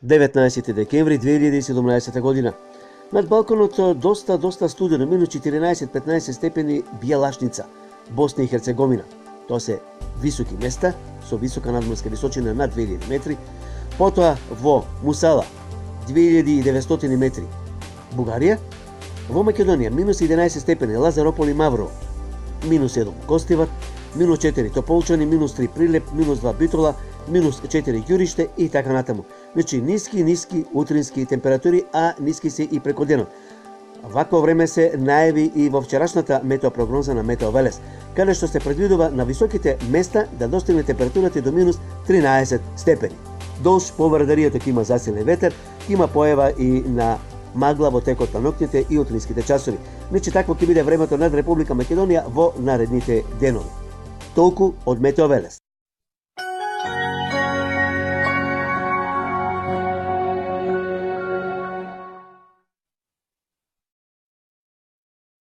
19 декември 2017 година. Над балконот доста студено, минус 14-15 степени Бјелашница, Босна и Херцеговина. Тоа се високи места со висока надморска височина над 2000 метри. Потоа во Мусала 2900 метри Бугарија. Во Македонија минус 11 степени Лазарополи Маврово, минус 1 Костивар, минус 4 Тополчани, минус 3 Прилеп, минус 2 Битола, минус 4 Ѓуриште и така натаму. Значи ниски утрински температури, а ниски се и преку денот. Вакво време се најави и во вчерашната метеопрогноза на Метео Велес, каде што се предвидува на високите места да достигне температурата до минус 13 степени. Долж по Вардаријето ќе има засилен ветер, ќе има појава и на магла во текот на ноќните и утринските часови. Значи такво ќе биде времето над Република Македонија во наредните денови. Толку од Метео Велес.